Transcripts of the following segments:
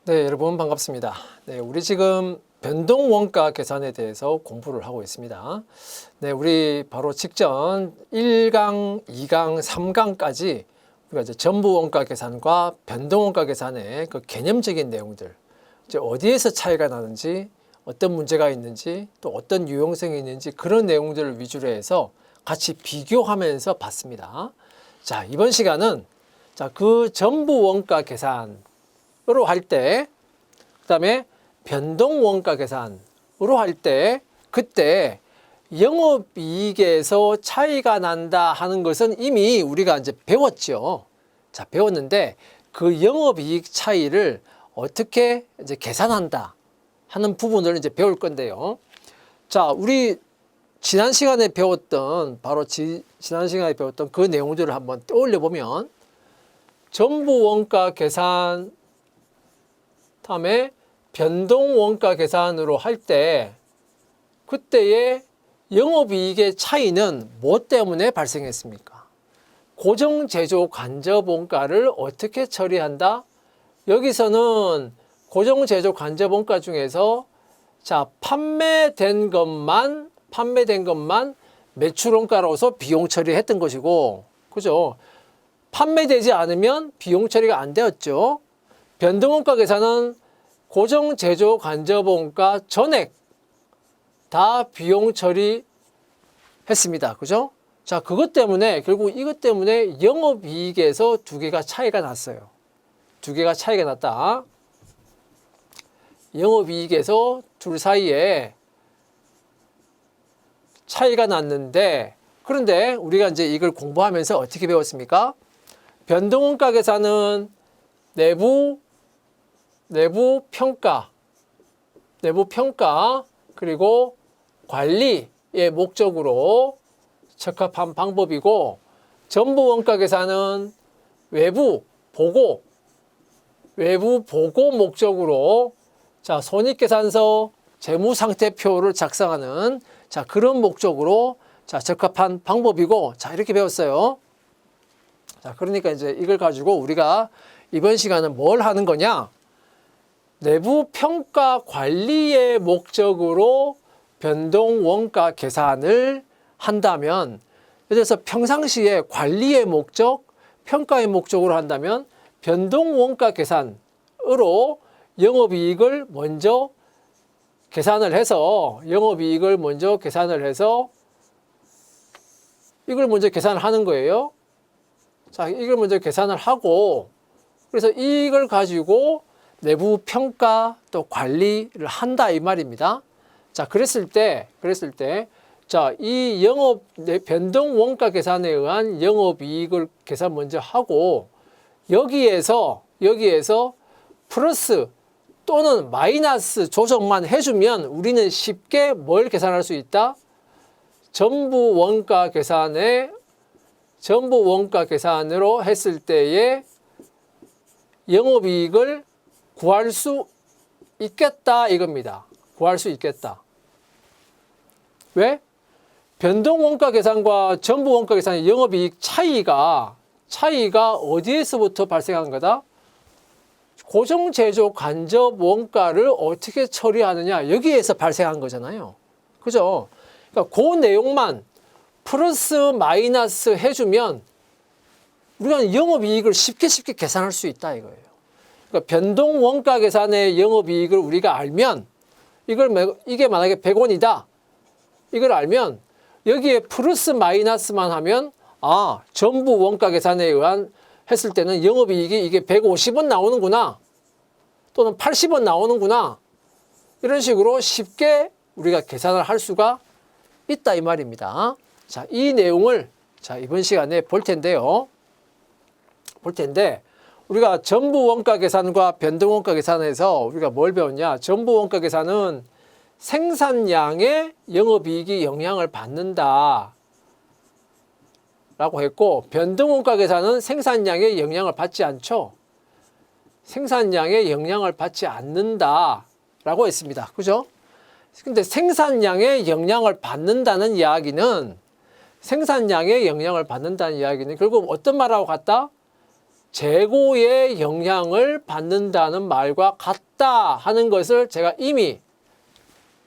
네, 여러분 반갑습니다. 네, 우리 지금 변동원가 계산에 대해서 공부를 하고 있습니다. 네, 우리 바로 직전 1강, 2강, 3강까지 우리가 이제 전부원가 계산과 변동원가 계산의 그 개념적인 내용들, 이제 어디에서 차이가 나는지, 어떤 문제가 있는지, 또 어떤 유용성이 있는지 그런 내용들을 위주로 해서 같이 비교하면서 봤습니다. 자, 이번 시간은 그 전부원가 계산 으로 할 때, 그 다음에 변동원가 계산으로 할 때, 그때 영업이익에서 차이가 난다 하는 것은 이미 우리가 이제 배웠죠. 자, 배웠는데 그 영업이익 차이를 어떻게 이제 계산한다 하는 부분을 이제 배울 건데요. 자, 우리 지난 시간에 배웠던, 지난 시간에 배웠던 그 내용들을 한번 떠올려 보면, 전부원가 계산 다음에 변동원가 계산으로 할 때 그때의 영업이익의 차이는 뭐 때문에 발생했습니까? 고정제조 간접원가를 어떻게 처리한다? 여기서는 고정제조 간접원가 중에서 판매된 것만 매출원가로서 비용 처리했던 것이고, 그죠? 판매되지 않으면 비용 처리가 안 되었죠. 변동원가 계산은 고정제조 간접원가 전액 다 비용 처리했습니다. 그죠? 자, 그것 때문에, 결국 이것 때문에 영업이익에서 두 개가 차이가 났어요. 두 개가 차이가 났다. 영업이익에서 둘 사이에 차이가 났는데, 그런데 우리가 이제 이걸 공부하면서 어떻게 배웠습니까? 변동원가 계산은 내부 평가 그리고 관리의 목적으로 적합한 방법이고, 전부원가 계산은 외부 보고 목적으로 손익계산서 재무상태표를 작성하는 그런 목적으로 적합한 방법이고, 이렇게 배웠어요. 그러니까 이제 이걸 가지고 우리가 이번 시간은 뭘 하는 거냐? 내부 평가 관리의 목적으로 변동원가 계산을 한다면, 예를 들어서 평상시에 관리의 목적, 평가의 목적으로 한다면 변동원가 계산으로 영업이익을 먼저 계산을 해서 이걸 먼저 계산을 하는 거예요. 이걸 먼저 계산을 하고, 그래서 이걸 가지고 내부 평가 또 관리를 한다 이 말입니다. 그랬을 때 이 변동원가 계산에 의한 영업이익을 계산 먼저 하고, 여기에서 플러스 또는 마이너스 조정만 해주면 우리는 쉽게 뭘 계산할 수 있다? 전부원가 계산으로 했을 때의 영업이익을 구할 수 있겠다 이겁니다. 구할 수 있겠다. 왜? 변동원가 계산과 전부원가 계산의 영업이익 차이가 어디에서부터 발생한 거다? 고정제조 간접원가를 어떻게 처리하느냐, 여기에서 발생한 거잖아요. 그죠? 그러니까 그 내용만 플러스 마이너스 해주면 우리가 영업이익을 쉽게 계산할 수 있다 이거예요. 그러니까 변동원가 계산의 영업이익을 우리가 알면, 이게 만약에 100원이다 이걸 알면 여기에 플러스 마이너스만 하면, 전부 원가 계산에 의한 했을 때는 영업이익이 이게 150원 나오는구나, 또는 80원 나오는구나, 이런 식으로 쉽게 우리가 계산을 할 수가 있다 이 말입니다. 이 내용을 이번 시간에 볼 텐데 우리가 전부원가 계산과 변동원가 계산에서 우리가 뭘 배웠냐? 전부원가 계산은 생산량의 영업이익이 영향을 받는다 라고 했고, 변동원가 계산은 생산량의 영향을 받지 않죠. 생산량의 영향을 받지 않는다 라고 했습니다. 그죠? 근데 생산량의 영향을 받는다는 이야기는 결국 어떤 말하고 같다? 재고의 영향을 받는다는 말과 같다 하는 것을 제가 이미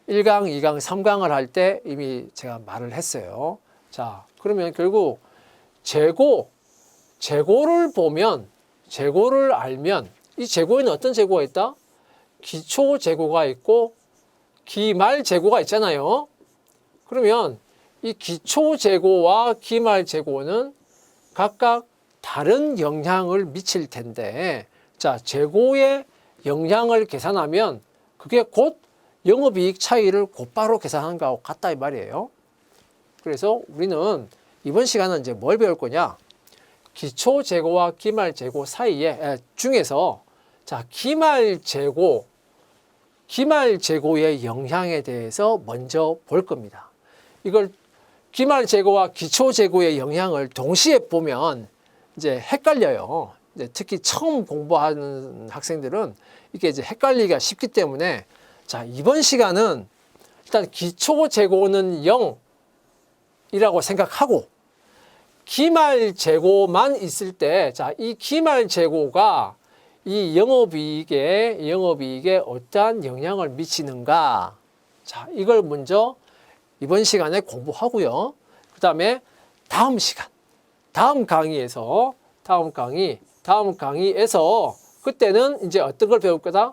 1강, 2강, 3강을 할 때 이미 제가 말을 했어요. 자, 그러면 결국 재고를 보면, 재고를 알면 이 재고에는 어떤 재고가 있다? 기초 재고가 있고 기말 재고가 있잖아요. 그러면 이 기초 재고와 기말 재고는 각각 다른 영향을 미칠 텐데, 자, 재고의 영향을 계산하면 그게 곧 영업이익 차이를 곧바로 계산하는 거하고 같다 이 말이에요. 그래서 우리는 이번 시간은 이제 뭘 배울 거냐? 기초 재고와 기말 재고 중에서 자, 기말 재고의 영향에 대해서 먼저 볼 겁니다. 이걸 기말 재고와 기초 재고의 영향을 동시에 보면 이제 헷갈려요. 이제 특히 처음 공부하는 학생들은 이게 이제 헷갈리기가 쉽기 때문에 자, 이번 시간은 일단 기초 재고는 0이라고 생각하고 기말 재고만 있을 때 자, 이 기말 재고가 이 영업이익에 어떠한 영향을 미치는가? 자, 이걸 먼저 이번 시간에 공부하고요. 그 다음에 다음 강의에서 그때는 이제 어떤 걸 배울 거다?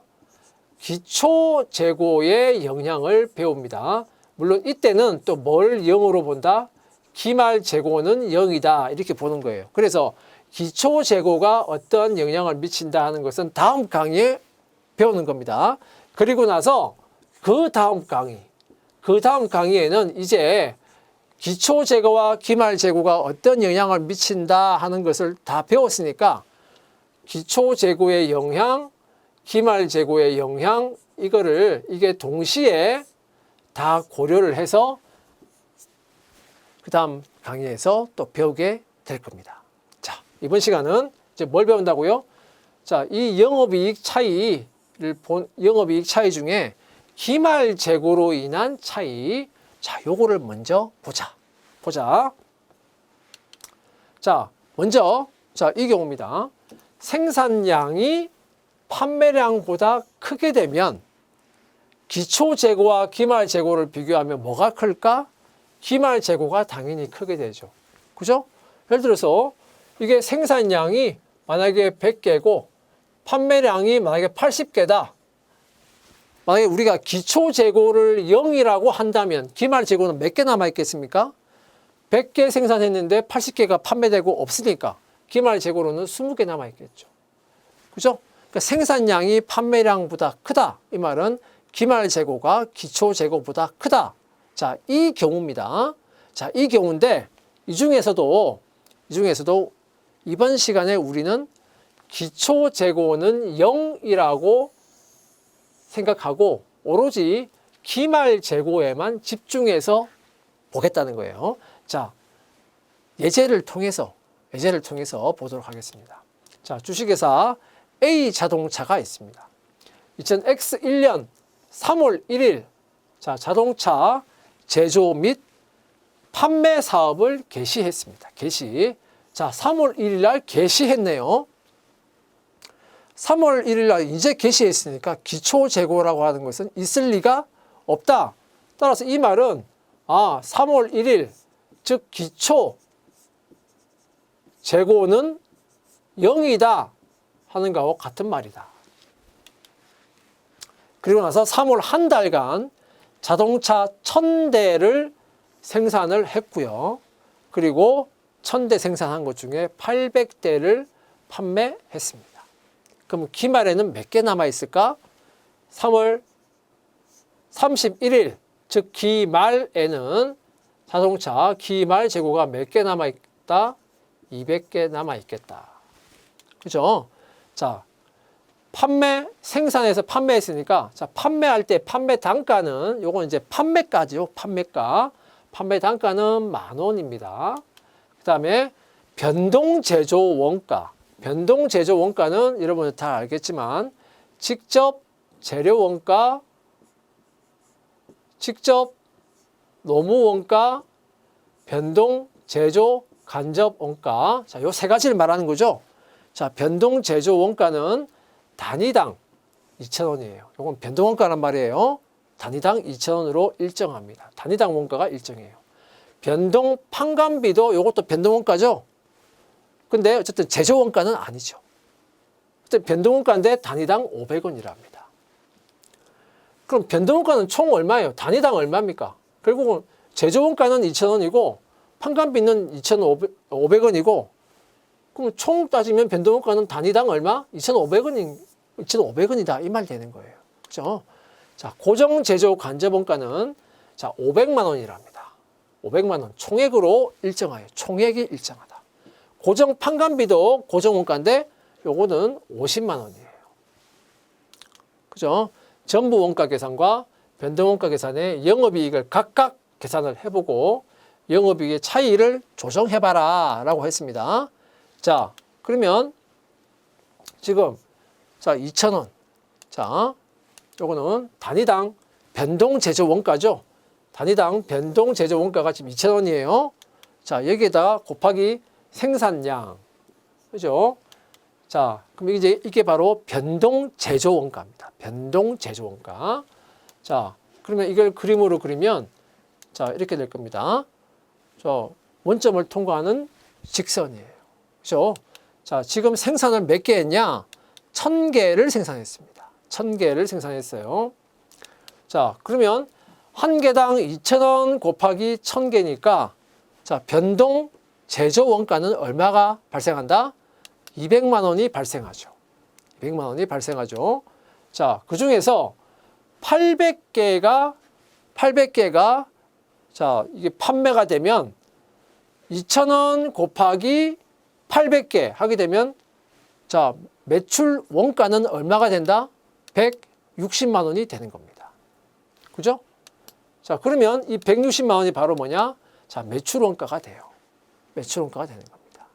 기초 재고의 영향을 배웁니다. 물론 이때는 또 뭘 0으로 본다? 기말 재고는 0이다. 이렇게 보는 거예요. 그래서 기초 재고가 어떤 영향을 미친다 하는 것은 다음 강의에 배우는 겁니다. 그리고 나서 그 다음 강의에는 이제 기초 재고와 기말 재고가 어떤 영향을 미친다 하는 것을 다 배웠으니까 기초 재고의 영향, 기말 재고의 영향 이게 동시에 다 고려를 해서 그 다음 강의에서 또 배우게 될 겁니다. 자, 이번 시간은 이제 뭘 배운다고요? 자, 이 영업이익 차이 중에 기말 재고로 인한 차이. 자, 요거를 먼저 보자. 자, 먼저, 자, 이 경우입니다. 생산량이 판매량보다 크게 되면 기초 재고와 기말 재고를 비교하면 뭐가 클까? 기말 재고가 당연히 크게 되죠. 그죠? 예를 들어서 이게 생산량이 만약에 100개고 판매량이 만약에 80개다. 만약에 우리가 기초 재고를 0이라고 한다면 기말 재고는 몇 개 남아있겠습니까? 100개 생산했는데 80개가 판매되고 없으니까 기말 재고로는 20개 남아있겠죠. 그죠? 그러니까 생산량이 판매량보다 크다. 이 말은 기말 재고가 기초 재고보다 크다. 자, 이 경우입니다. 자, 이 경우인데 이 중에서도 이번 시간에 우리는 기초 재고는 0이라고 생각하고 오로지 기말 재고에만 집중해서 보겠다는 거예요. 자, 예제를 통해서 보도록 하겠습니다. 자, 주식회사 A 자동차가 있습니다. 2001년 3월 1일 자, 자동차 제조 및 판매 사업을 개시했습니다. 자, 3월 1일 날 개시했네요. 3월 1일 날 이제 개시했으니까 기초 재고라고 하는 것은 있을 리가 없다. 따라서 이 말은 3월 1일 즉 기초 재고는 0이다 하는 거하고 같은 말이다. 그리고 나서 3월 한 달간 자동차 1000대를 생산을 했고요. 그리고 1000대 생산한 것 중에 800대를 판매했습니다. 그럼 기말에는 몇 개 남아있을까? 3월 31일, 즉 기말에는 자동차 기말 재고가 몇 개 남아있다? 200개 남아있겠다. 그죠? 자, 생산해서 판매했으니까, 자, 판매할 때 판매 단가는, 요건 이제 판매가죠. 판매 단가는 10,000원입니다. 그 다음에 변동 제조 원가는 여러분 다 알겠지만, 직접 재료 원가, 직접 노무 원가, 변동 제조 간접 원가. 자, 요 세 가지를 말하는 거죠. 자, 변동 제조 원가는 단위당 2,000원이에요. 이건 변동 원가란 말이에요. 단위당 2,000원으로 일정합니다. 단위당 원가가 일정해요. 변동 판관비도 이것도 변동 원가죠. 근데 어쨌든 제조 원가는 아니죠. 어쨌든 변동 원가인데 단위당 500원이랍니다. 그럼 변동 원가는 총 얼마예요? 단위당 얼마입니까? 결국은 제조 원가는 2,000원이고 판관비는 2,500원이고 그럼 총 따지면 변동 원가는 단위당 얼마? 2,500원이다 이 말 되는 거예요. 그렇죠? 자, 고정 제조 간접 원가는 자, 500만 원이랍니다. 500만 원 총액으로 일정하여 총액이 일정하다. 고정 판관비도 고정 원가인데 요거는 50만 원이에요. 그죠? 전부 원가 계산과 변동 원가 계산의 영업이익을 각각 계산을 해보고 영업이익의 차이를 조정해봐라 라고 했습니다. 자, 그러면 지금 자 2,000원. 자, 요거는 단위당 변동 제조 원가죠. 단위당 변동 제조 원가가 지금 2,000원이에요. 자, 여기에다가 곱하기 생산량. 그죠? 자, 그럼 이게 바로 변동 제조 원가입니다. 변동 제조 원가. 자, 그러면 이걸 그림으로 그리면 자, 이렇게 될 겁니다. 저 원점을 통과하는 직선이에요. 그죠? 자, 지금 생산을 몇 개 했냐? 1,000개를 생산했습니다. 1,000개를 생산했어요. 자, 그러면 한 개당 2,000원 곱하기 1,000개니까 자, 변동 제조 원가는 얼마가 발생한다? 200만 원이 발생하죠. 200만 원이 발생하죠. 자, 그 중에서 800개가 자, 이게 판매가 되면 2,000원 곱하기 800개 하게 되면 자, 매출 원가는 얼마가 된다? 160만 원이 되는 겁니다. 그죠? 자, 그러면 이 160만 원이 바로 뭐냐? 자, 매출 원가가 돼요. 매출 원가가 되는 겁니다.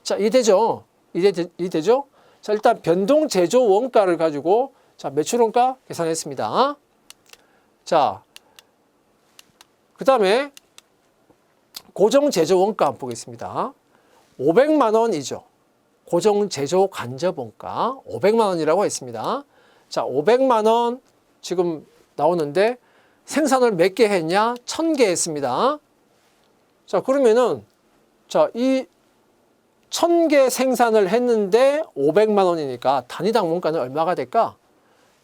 자, 이해되죠? 이해되죠? 자, 일단 변동 제조 원가를 가지고 자, 매출 원가 계산했습니다. 자, 그 다음에 고정 제조 원가 한번 보겠습니다. 500만 원이죠. 고정 제조 간접 원가 500만 원이라고 했습니다. 자, 500만 원 지금 나오는데 생산을 몇 개 했냐? 1,000개 했습니다. 자, 그러면은 자, 이 1,000개 생산을 했는데 500만 원이니까 단위당 원가는 얼마가 될까?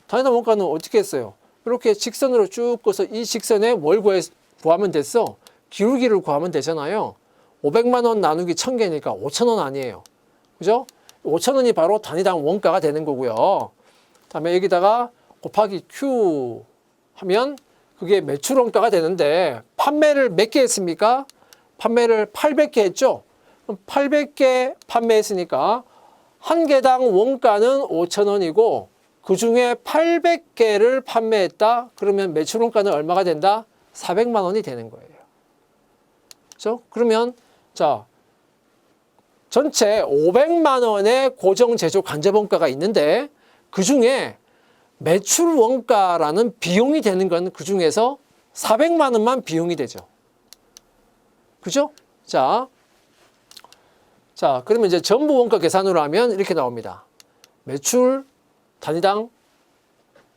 단위당 원가는 어떻게 했어요? 이렇게 직선으로 쭉 꺼서 이 직선에 뭘 구하면 됐어? 기울기를 구하면 되잖아요. 500만 원 나누기 1,000개니까 5,000원 아니에요. 그죠? 5,000원이 바로 단위당 원가가 되는 거고요. 다음에 여기다가 곱하기 Q 하면 그게 매출 원가가 되는데 판매를 몇 개 했습니까? 판매를 800개 했죠? 그럼 800개 판매했으니까 한 개당 원가는 5,000원이고 그 중에 800개를 판매했다? 그러면 매출 원가는 얼마가 된다? 400만 원이 되는 거예요. 그렇죠? 그러면 자, 전체 500만 원의 고정 제조 간접 원가가 있는데 그 중에 매출 원가라는 비용이 되는 건 그 중에서 400만 원만 비용이 되죠. 그죠? 자, 그러면 이제 전부 원가 계산으로 하면 이렇게 나옵니다. 매출 단위당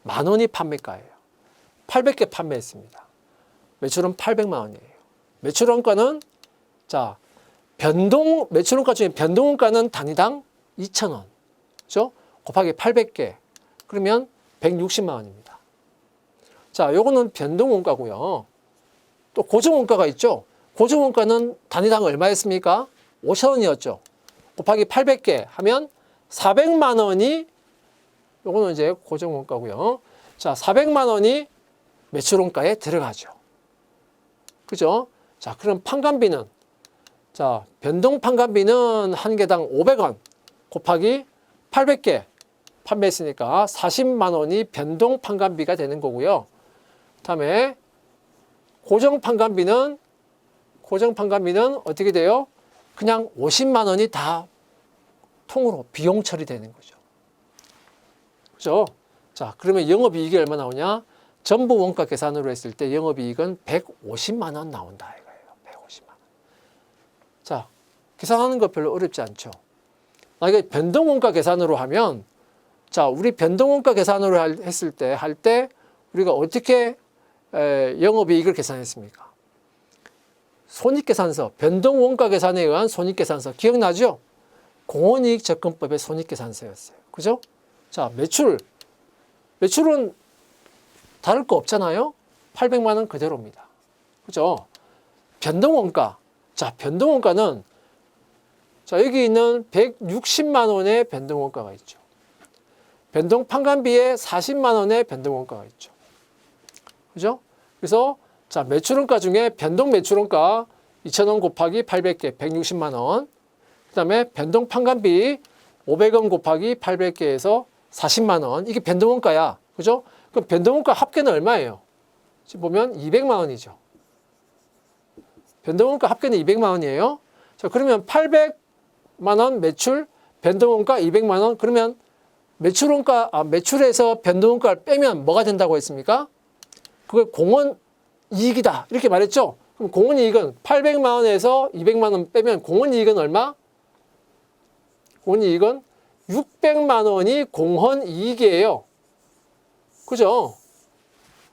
10,000원이 판매가예요. 800개 판매했습니다. 매출은 800만 원이에요. 매출 원가는 자, 매출 원가 중에 변동 원가는 단위당 2,000원. 그죠? 곱하기 800개. 그러면 160만 원입니다. 자, 요거는 변동 원가고요. 또 고정 원가가 있죠. 고정 원가는 단위당 얼마였습니까? 5,000원이었죠. 곱하기 800개 하면 400만 원이 요거는 이제 고정 원가고요. 자, 400만 원이 매출 원가에 들어가죠. 그죠? 자, 그럼 판관비는 자, 변동 판관비는 한 개당 500원 곱하기 800개 판매했으니까 40만 원이 변동 판관비가 되는 거고요. 다음에 고정 판관비는 어떻게 돼요? 그냥 50만 원이 다 통으로 비용 처리되는 거죠. 그죠? 자, 그러면 영업이익이 얼마 나오냐? 전부 원가 계산으로 했을 때 영업이익은 150만 원 나온다 이거예요. 150만 원. 자, 계산하는 거 별로 어렵지 않죠. 만약에 변동원가 계산으로 하면, 자, 우리 변동원가 계산으로 했을 때, 우리가 어떻게 영업이익을 계산했습니까? 손익계산서, 변동원가 계산에 의한 손익계산서 기억나죠? 공원이익 접근법의 손익계산서였어요. 그죠? 자, 매출은 다를 거 없잖아요. 800만 원 그대로입니다. 그죠? 변동원가. 자, 변동원가는 자, 여기 있는 160만 원의 변동원가가 있죠. 변동판관비에 40만 원의 변동원가가 있죠. 그죠? 그래서 자, 매출원가 중에 변동 매출원가 2,000원 곱하기 800개 160만 원. 그다음에 변동판관비 500원 곱하기 800개에서 40만 원. 이게 변동원가야. 그죠? 그럼 변동원가 합계는 얼마예요? 지금 보면 200만 원이죠. 변동원가 합계는 200만 원이에요. 자, 그러면 800만 원 매출, 변동원가 200만 원. 그러면 매출에서 변동원가를 빼면 뭐가 된다고 했습니까? 그걸 공원 이익이다. 이렇게 말했죠? 그럼 공원 이익은 800만 원에서 200만 원 빼면 공원 이익은 얼마? 공원 이익은 600만 원이 공헌 이익이에요. 그죠?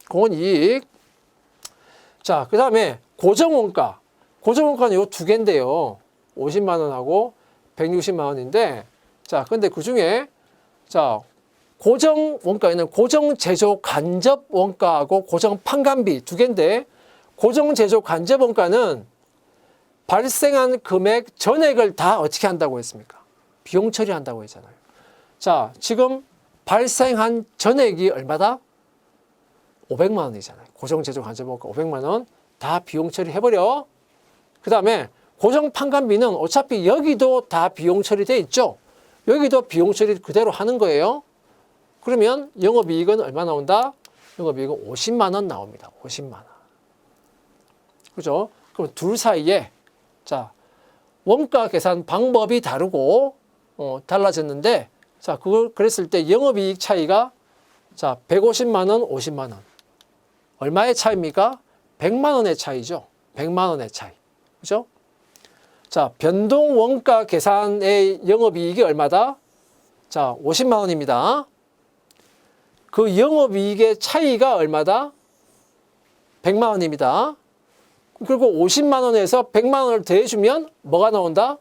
공헌 이익. 자, 그 다음에 고정원가. 고정원가는 요 두 개인데요. 50만 원하고 160만 원인데, 자, 근데 그 중에, 자, 고정원가에는 고정제조 간접원가하고 고정판관비 두 개인데, 고정제조 간접원가는 발생한 금액 전액을 다 어떻게 한다고 했습니까? 비용 처리한다고 했잖아요. 자, 지금 발생한 전액이 얼마다? 500만 원이잖아요. 고정제조 간접원가 500만 원 다 비용 처리해버려. 그 다음에 고정판관비는 어차피 여기도 다 비용 처리돼 있죠. 여기도 비용 처리 그대로 하는 거예요. 그러면 영업이익은 얼마 나온다? 영업이익은 50만 원 나옵니다. 50만 원. 그죠? 그럼 둘 사이에 자, 원가 계산 방법이 다르고 달라졌는데, 자, 그랬을 때 영업이익 차이가 자, 150만 원, 50만 원. 얼마의 차이입니까? 100만 원의 차이죠. 100만 원의 차이. 그죠? 자, 변동 원가 계산의 영업이익이 얼마다? 자, 50만 원입니다. 그 영업이익의 차이가 얼마다? 100만 원입니다. 그리고 50만 원에서 100만 원을 더해주면 뭐가 나온다?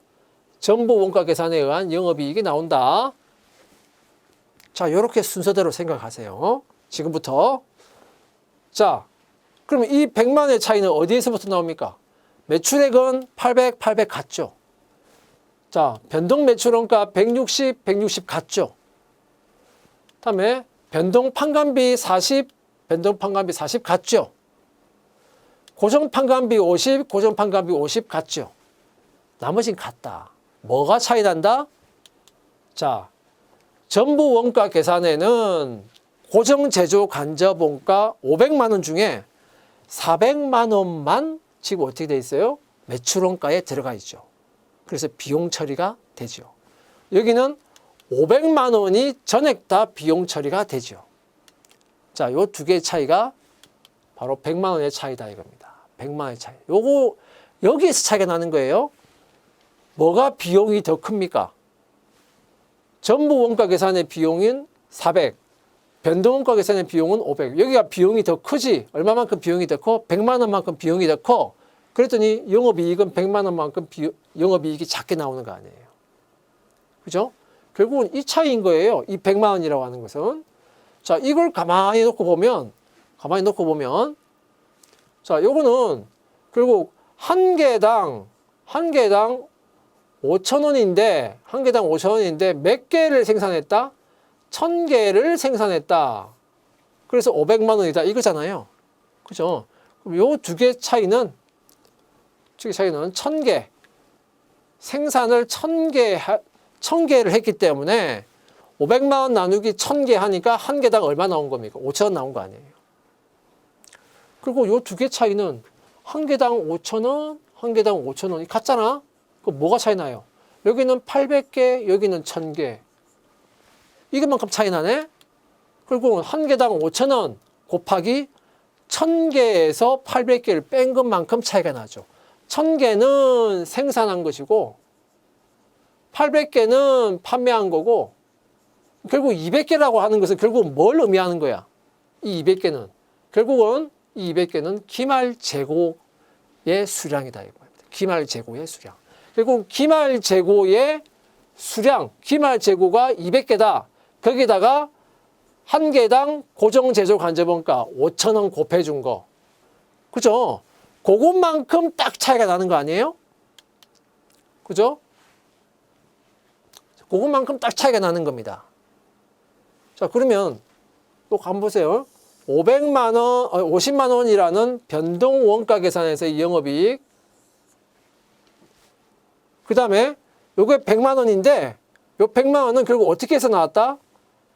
전부 원가 계산에 의한 영업이익이 나온다. 자, 이렇게 순서대로 생각하세요. 지금부터. 자, 그럼 이 100만 원의 차이는 어디에서부터 나옵니까? 매출액은 800, 800 같죠? 자, 변동 매출원가 160, 160 같죠? 다음에 변동 판관비 40, 변동 판관비 40 같죠? 고정 판관비 50, 고정 판관비 50 같죠? 나머지는 같다. 뭐가 차이 난다? 자, 전부 원가 계산에는 고정 제조 간접 원가 500만 원 중에 400만 원만 지금 어떻게 돼 있어요? 매출 원가에 들어가 있죠. 그래서 비용 처리가 되죠. 여기는 500만 원이 전액 다 비용 처리가 되죠. 자, 요 두 개의 차이가 바로 100만 원의 차이다 이겁니다. 100만 원의 차이. 요거 여기에서 차이가 나는 거예요. 뭐가 비용이 더 큽니까? 전부 원가 계산의 비용인 400, 변동원가 계산의 비용은 500. 여기가 비용이 더 크지. 얼마만큼 비용이 더 커? 100만 원만큼 비용이 더 커. 그랬더니 영업이익은 100만 원만큼 영업이익이 작게 나오는 거 아니에요. 그죠? 결국은 이 차이인 거예요. 이 100만 원이라고 하는 것은. 자, 이걸 가만히 놓고 보면, 자, 요거는 결국 한 개당 5,000원인데, 한 개당 5,000원인데 몇 개를 생산했다? 1,000개를 생산했다. 그래서 500만 원이다. 이거잖아요. 그죠? 그럼 요 두 개 차이는 1,000개. 생산을 1,000개를 했기 때문에 500만 원 나누기 1,000개 하니까 한 개당 얼마 나온 겁니까? 5,000원 나온 거 아니에요. 그리고 요 두 개 차이는 한 개당 5,000원, 한 개당 5,000원이 같잖아? 그럼 뭐가 차이 나요? 여기는 800개, 여기는 1,000개. 이것만큼 차이 나네? 그리고 한 개당 5,000원 곱하기 1,000개에서 800개를 뺀 것만큼 차이가 나죠. 1,000개는 생산한 것이고 800개는 판매한 거고 결국 200개라고 하는 것은 결국 뭘 의미하는 거야? 이 200개는 결국은 이 200개는 기말 재고의 수량이다 이겁니다. 기말 재고의 수량. 결국 기말 재고의 수량, 기말 재고가 200개다. 거기다가 한 개당 고정 제조 간접원가 5,000원 곱해준 거. 그죠? 그것만큼 딱 차이가 나는 거 아니에요? 그죠? 그것만큼 딱 차이가 나는 겁니다. 자, 그러면 또 한번 보세요. 50만 원이라는 변동 원가 계산에서의 영업이익. 그 다음에 요게 100만 원인데 요 100만 원은 결국 어떻게 해서 나왔다?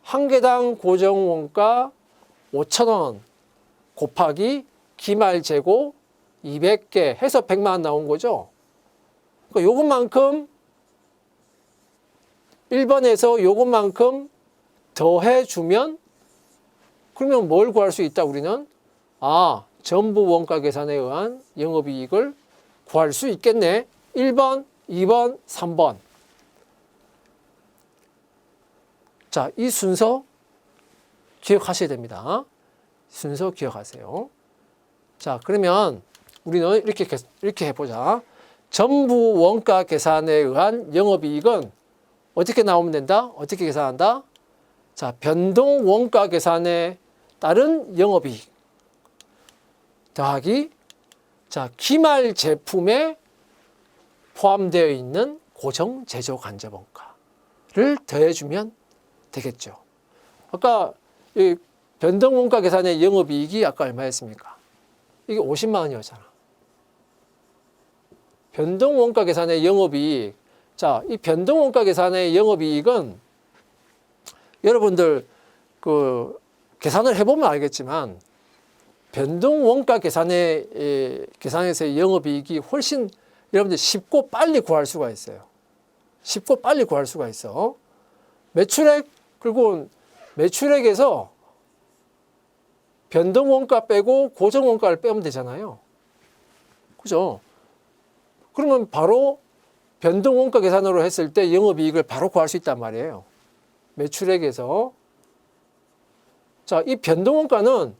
한 개당 고정 원가 5,000원 곱하기 기말 재고 200개 해서 100만 원 나온 거죠. 그러니까 요것만큼 1번에서 요것만큼 더해주면 그러면 뭘 구할 수 있다 우리는? 전부 원가 계산에 의한 영업이익을 구할 수 있겠네. 1번, 2번, 3번. 자, 이 순서 기억하셔야 됩니다. 순서 기억하세요. 자, 그러면 우리는 이렇게 해보자. 전부 원가 계산에 의한 영업이익은 어떻게 나오면 된다? 어떻게 계산한다? 자, 변동 원가 계산에 따른 영업이익 더하기 자, 기말 제품에 포함되어 있는 고정 제조 간접 원가를 더해주면 되겠죠. 아까 이 변동 원가 계산의 영업이익이 아까 얼마였습니까? 이게 50만 원이었잖아. 변동 원가 계산의 영업이익. 자, 이 변동 원가 계산의 영업이익은 여러분들 그 계산을 해보면 알겠지만 변동 원가 계산에서의 영업이익이 훨씬 여러분들 쉽고 빨리 구할 수가 있어요. 쉽고 빨리 구할 수가 있어. 매출액 그리고 매출액에서 변동 원가 빼고 고정 원가를 빼면 되잖아요. 그죠? 그러면 바로 변동 원가 계산으로 했을 때 영업이익을 바로 구할 수 있단 말이에요. 매출액에서. 자, 이 변동 원가는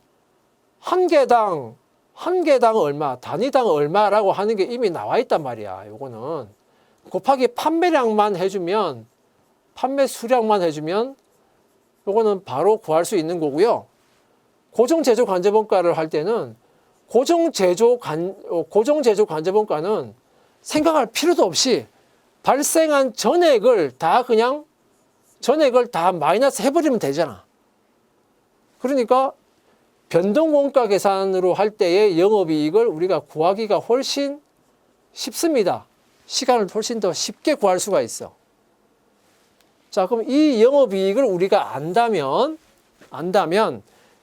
한 개당 얼마, 단위당 얼마라고 하는 게 이미 나와 있단 말이야. 요거는 곱하기 판매량만 해주면, 판매 수량만 해주면 요거는 바로 구할 수 있는 거고요. 고정 제조 간접 원가를 할 때는 고정 제조 간접 원가는 생각할 필요도 없이 발생한 전액을 다 마이너스 해버리면 되잖아. 그러니까 변동 원가 계산으로 할 때의 영업이익을 우리가 구하기가 훨씬 쉽습니다. 시간을 훨씬 더 쉽게 구할 수가 있어. 자, 그럼 이 영업이익을 우리가 안다면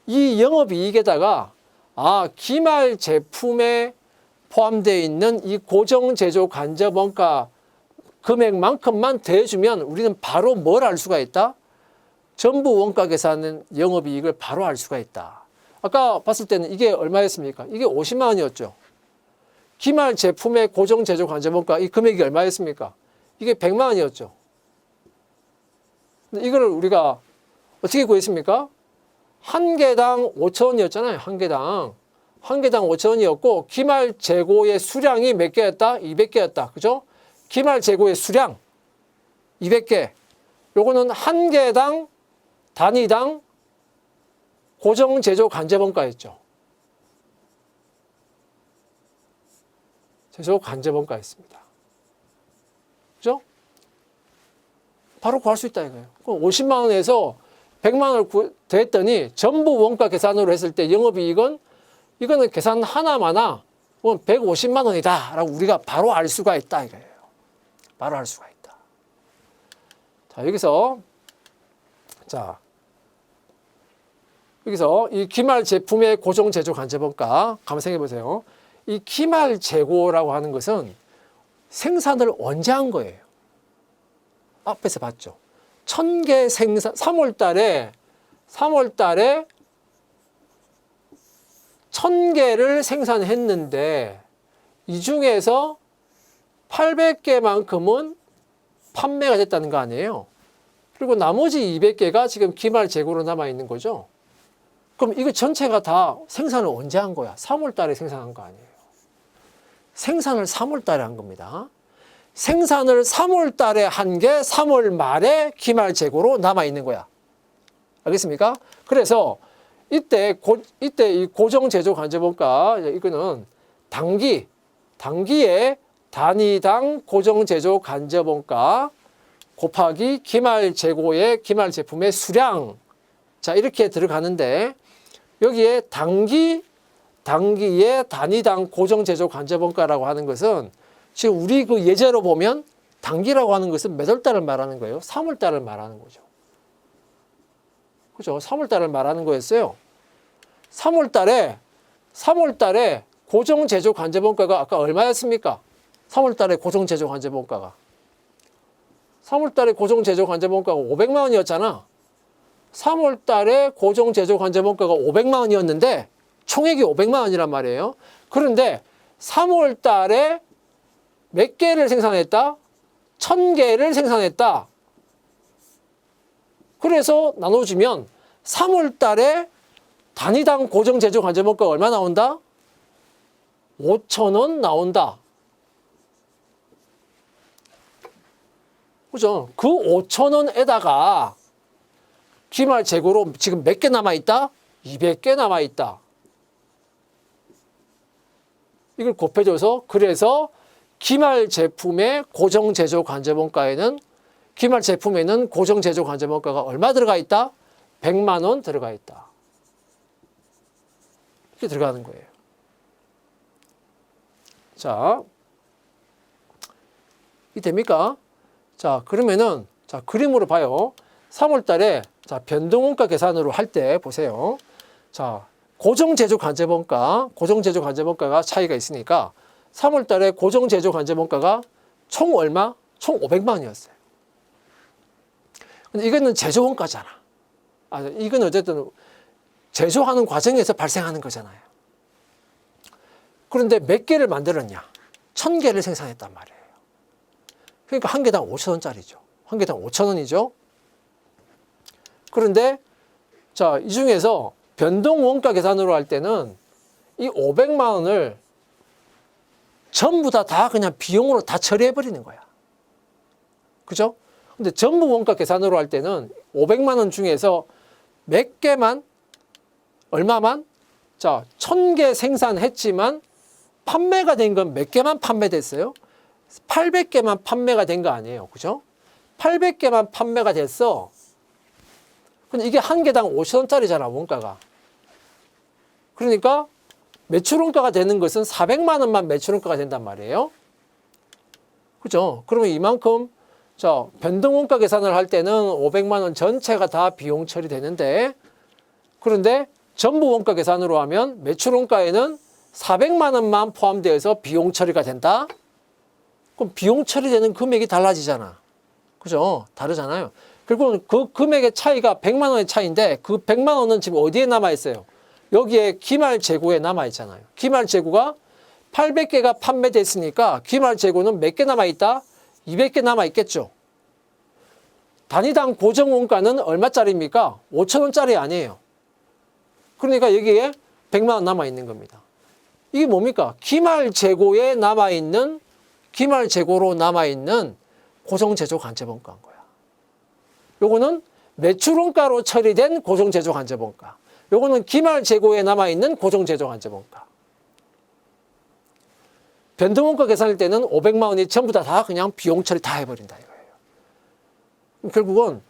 이 영업이익에다가 기말 제품에 포함되어 있는 이 고정 제조 간접 원가 금액만큼만 더해주면 우리는 바로 뭘 알 수가 있다? 전부 원가 계산은 영업이익을 바로 알 수가 있다. 아까 봤을 때는 이게 얼마였습니까? 이게 50만 원이었죠. 기말 제품의 고정 제조 간접 원가 이 금액이 얼마였습니까? 이게 100만 원이었죠. 근데 이거를 우리가 어떻게 구했습니까? 한 개당 5,000원이었잖아요. 한 개당 5,000원이었고 기말 재고의 수량이 몇 개였다? 200개였다. 그죠? 기말 재고의 수량 200개. 요거는 한 개당 단위당 고정 제조 간접 원가였죠. 제조 간접 원가였습니다. 그죠? 바로 구할 수 있다 이거예요. 그럼 50만 원에서 100만 원을 더했더니 전부 원가 계산으로 했을 때 영업이익은 이거는 계산 하나마나 150만 원이다 라고 우리가 바로 알 수가 있다 이거예요. 바로 알 수가 있다. 자, 여기서 이 기말 제품의 고정 제조 간접 원가 한번 생각해 보세요. 이 기말 재고라고 하는 것은 생산을 언제 한 거예요? 앞에서 봤죠. 1,000개 생산 3월 달에 1,000개를 생산했는데 이 중에서 800개만큼은 판매가 됐다는 거 아니에요. 그리고 나머지 200개가 지금 기말 재고로 남아 있는 거죠. 그럼 이거 전체가 다 생산을 언제 한 거야? 3월 달에 생산한 거 아니에요. 생산을 3월 달에 한 겁니다. 생산을 3월 달에 한 게 3월 말에 기말 재고로 남아 있는 거야. 알겠습니까? 그래서 이때 이 고정 제조 관제본가 이거는 단기에 단위당 고정 제조 관제본가 곱하기 기말 재고의 기말 제품의 수량. 자, 이렇게 들어가는데 여기에 단기에 단위당 고정 제조 관제본가라고 하는 것은 지금 우리 그 예제로 보면 단기라고 하는 것은 몇 월 달을 말하는 거예요? 3월 달을 말하는 거죠. 그죠? 3월 달을 말하는 거였어요. 3월 달에 고정 제조 관제본가가 아까 얼마였습니까? 3월 달에 고정 제조 관제본가가 3월 달에 고정 제조 관제본가가 500만 원이었잖아. 3월 달에 고정 제조 관제본가가 500만 원이었는데 총액이 500만 원이란 말이에요. 그런데 3월 달에 몇 개를 생산했다? 1000개를 생산했다. 그래서 나눠주면 3월 달에 단위당 고정 제조 관제본가가 얼마 나온다? 5,000원 나온다. 그죠? 그 5,000원에다가 기말 재고로 지금 몇 개 남아있다? 200개 남아있다. 이걸 곱해줘서 그래서 기말 제품의 고정 제조 관제본가에는 기말 제품에는 고정 제조 관제본가가 얼마 들어가 있다? 100만 원 들어가 있다. 이렇게 들어가는 거예요. 자, 이 됩니까? 자, 그러면은 자, 그림으로 봐요. 3월 달에 자, 변동원가 계산으로 할 때 보세요. 자, 고정 제조 관제본가가 차이가 있으니까 3월 달에 고정 제조 관제본가가 총 얼마? 총 500만 원이었어요. 근데 이거는 제조원가잖아. 이건 어쨌든 제조하는 과정에서 발생하는 거잖아요. 그런데 몇 개를 만들었냐? 1000개를 생산했단 말이에요. 그러니까 한 개당 5,000원짜리죠. 한 개당 5,000원이죠. 그런데 자, 이 중에서 변동원가 계산으로 할 때는 이 500만 원을 전부 다 그냥 비용으로 다 처리해 버리는 거야. 그죠? 근데 전부 원가 계산으로 할 때는 500만 원 중에서 몇 개만 얼마만? 자, 1000개 생산했지만 판매가 된 건 몇 개만 판매됐어요? 800개만 판매가 된 거 아니에요. 그죠? 800개만 판매가 됐어. 근데 이게 한 개당 5,000원짜리잖아, 원가가. 그러니까 매출원가가 되는 것은 400만 원만 매출원가가 된단 말이에요. 그죠? 그러면 이만큼, 자, 변동원가 계산을 할 때는 500만 원 전체가 다 비용 처리되는데, 그런데 전부 원가 계산으로 하면 매출원가에는 400만 원만 포함되어서 비용 처리가 된다? 그럼 비용 처리되는 금액이 달라지잖아. 그죠? 다르잖아요. 그리고 그 금액의 차이가 100만 원의 차이인데 그 100만 원은 지금 어디에 남아있어요? 여기에 기말 재고에 남아있잖아요. 기말 재고가 800개가 판매됐으니까 기말 재고는 몇 개 남아있다? 200개 남아있겠죠. 단위당 고정원가는 얼마짜리입니까? 5,000원짜리 아니에요. 그러니까 여기에 100만 원 남아있는 겁니다. 이게 뭡니까? 기말 재고로 남아있는 고정제조 관제본가인 거야. 요거는 매출원가로 처리된 고정제조 관제본가. 요거는 기말 재고에 남아있는 고정제조 관제본가. 변동원가 계산할 때는 500만 원이 전부 다 그냥 비용 처리 다 해버린다 이거예요. 결국은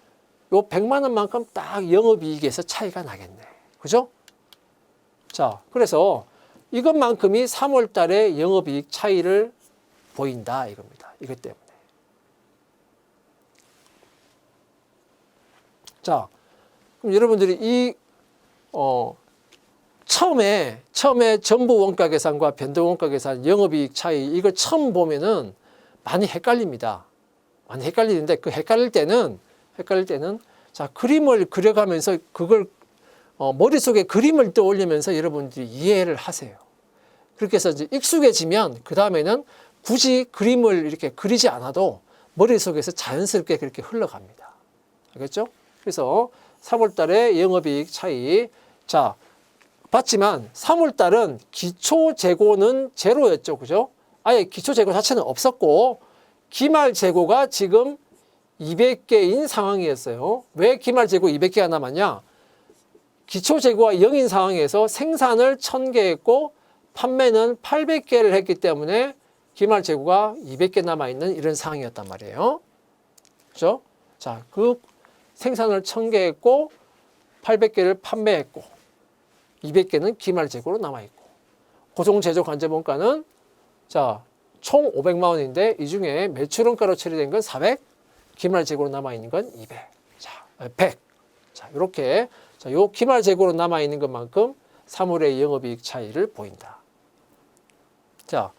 요 100만 원만큼 딱 영업이익에서 차이가 나겠네. 그죠? 자, 그래서 이것만큼이 3월 달에 영업이익 차이를 보인다 이겁니다. 이것 때문에. 자, 그럼 여러분들이 처음에 전부 원가 계산과 변동 원가 계산, 영업이익 차이 이걸 처음 보면은 많이 헷갈립니다. 많이 헷갈리는데 그 헷갈릴 때는 자, 그림을 그려가면서 그걸 머릿속에 그림을 떠올리면서 여러분들이 이해를 하세요. 그렇게 해서 이제 익숙해지면 그 다음에는 굳이 그림을 이렇게 그리지 않아도 머릿속에서 자연스럽게 그렇게 흘러갑니다. 알겠죠? 그래서 3월 달에 영업이익 차이. 자, 봤지만 3월 달은 기초 재고는 제로였죠. 그죠? 아예 기초 재고 자체는 없었고 기말 재고가 지금 200개인 상황이었어요. 왜 기말 재고 200개가 남았냐? 기초 재고가 0인 상황에서 생산을 1000개 했고 판매는 800개를 했기 때문에 기말 재고가 200개 남아있는 이런 상황이었단 말이에요. 그죠? 자, 그 생산을 1000개 했고 800개를 판매했고 200개는 기말 재고로 남아있고 고정 제조 관제 원가는 자, 총 500만 원인데 이 중에 매출 원가로 처리된 건 400, 기말 재고로 남아있는 건 200. 자, 100. 자, 이렇게 자, 요 기말 재고로 남아있는 것만큼 3월의 영업이익 차이를 보인다. 자,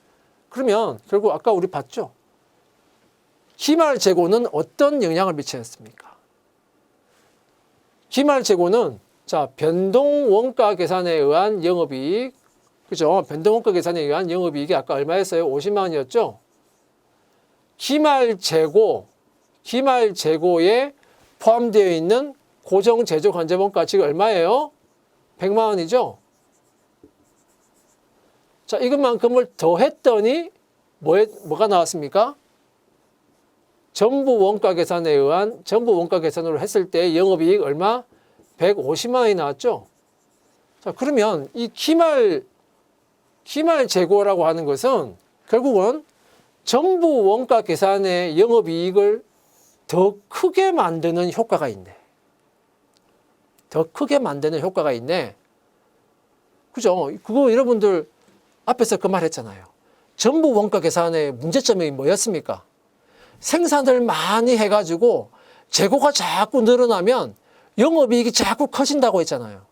그러면 결국 아까 우리 봤죠? 기말 재고는 어떤 영향을 미쳤습니까? 기말 재고는 자, 변동 원가 계산에 의한 영업이익, 그죠? 변동 원가 계산에 의한 영업이익이 아까 얼마였어요? 50만 원이었죠? 기말 재고에 포함되어 있는 고정 제조 관제 원가 지금 얼마예요? 100만 원이죠? 자, 이것만큼을 더했더니 뭐가 나왔습니까? 전부 원가 계산에 의한 전부 원가 계산으로 했을 때 영업이익 얼마? 150만 원이 나왔죠? 자, 그러면 이 기말 재고라고 하는 것은 결국은 전부 원가 계산의 영업이익을 더 크게 만드는 효과가 있네. 더 크게 만드는 효과가 있네. 그죠? 그거 여러분들 앞에서 그 말 했잖아요. 전부 원가 계산의 문제점이 뭐였습니까? 생산을 많이 해가지고 재고가 자꾸 늘어나면 영업이익이 자꾸 커진다고 했잖아요.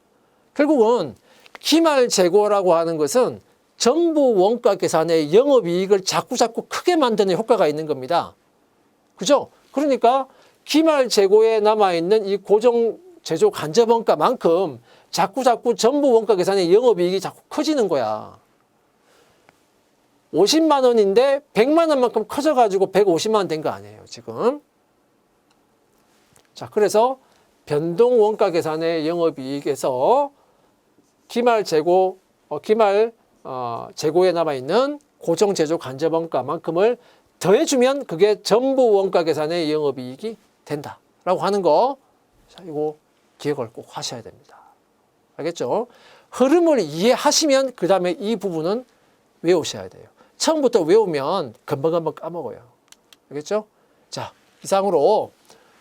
결국은 기말 재고라고 하는 것은 전부 원가 계산의 영업이익을 자꾸 크게 만드는 효과가 있는 겁니다. 그죠? 그러니까 기말 재고에 남아있는 이 고정 제조 간접 원가만큼 자꾸 전부 원가 계산의 영업이익이 자꾸 커지는 거야. 50만 원인데 100만 원만큼 커져가지고 150만 원 된 거 아니에요, 지금. 자, 그래서 변동 원가 계산의 영업이익에서 기말 재고에 남아있는 고정 제조 간접 원가만큼을 더해주면 그게 전부 원가 계산의 영업이익이 된다라고 하는 거. 자, 이거 기억을 꼭 하셔야 됩니다. 알겠죠? 흐름을 이해하시면 그 다음에 이 부분은 외우셔야 돼요. 처음부터 외우면 금방 까먹어요. 알겠죠? 자, 이상으로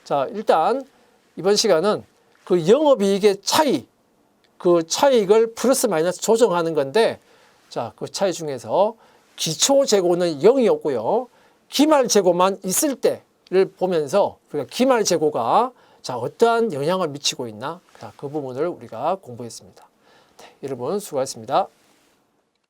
자, 일단 이번 시간은 그 영업이익의 차이, 그 차익을 플러스 마이너스 조정하는 건데 자, 그 차이 중에서 기초 재고는 0이었고요. 기말 재고만 있을 때를 보면서 우리가 기말 재고가 자, 어떠한 영향을 미치고 있나? 자, 그 부분을 우리가 공부했습니다. 네, 여러분 수고하셨습니다.